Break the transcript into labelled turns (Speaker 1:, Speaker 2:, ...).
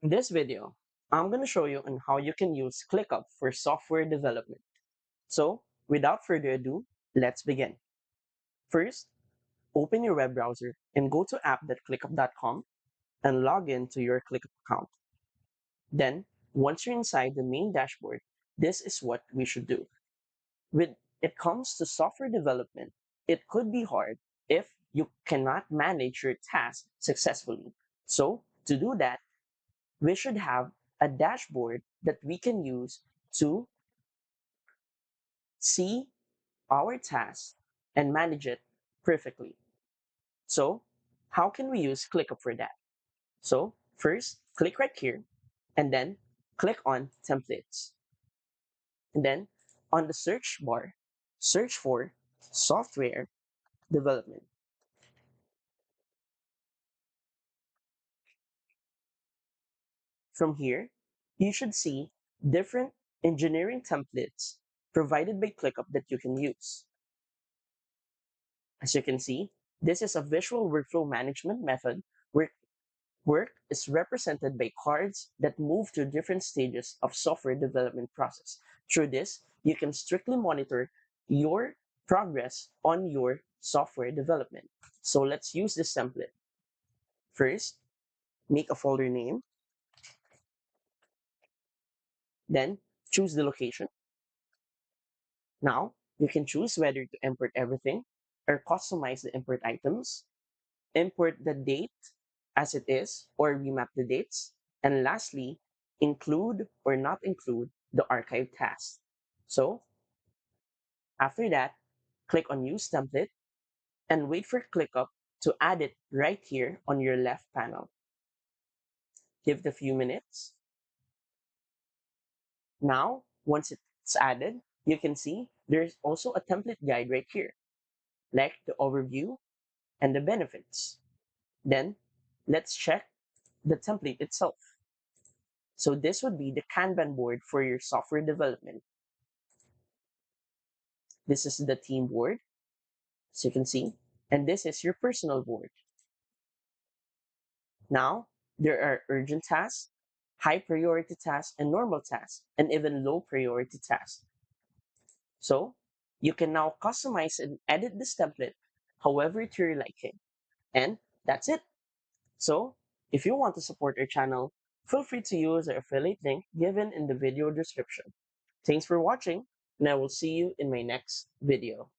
Speaker 1: In this video, I'm going to show you on how you can use ClickUp for software development. So, without further ado, let's begin. First, open your web browser and go to app.clickup.com and log in to your ClickUp account. Then, once you're inside the main dashboard, this is what we should do. When it comes to software development, it could be hard if you cannot manage your tasks successfully. So, to do that, we should have a dashboard that we can use to see our tasks and manage it perfectly. So, how can we use ClickUp for that? So, first, click right here and then click on templates. And then on the search bar, search for software development. From here, you should see different engineering templates provided by ClickUp that you can use. As you can see, this is a visual workflow management method where work is represented by cards that move through different stages of software development process. Through this, you can strictly monitor your progress on your software development. So let's use this template. First, make a folder name, then choose the location. Now, you can choose whether to import everything or customize the import items, import the date as it is, or remap the dates. And lastly, include or not include the archive task. So after that, click on Use Template and wait for ClickUp to add it right here on your left panel. Give it a few minutes. Now, once it's added, you can see there's also a template guide right here, like the overview and the benefits. Then let's check the template itself. So this would be the Kanban board for your software development. This is the team board, as you can see, and this is your personal board. Now, there are urgent tasks, high priority tasks, and normal tasks, and even low priority tasks. So you can now customize and edit this template however to your liking. And that's it. So if you want to support our channel, feel free to use our affiliate link given in the video description. Thanks for watching, and I will see you in my next video.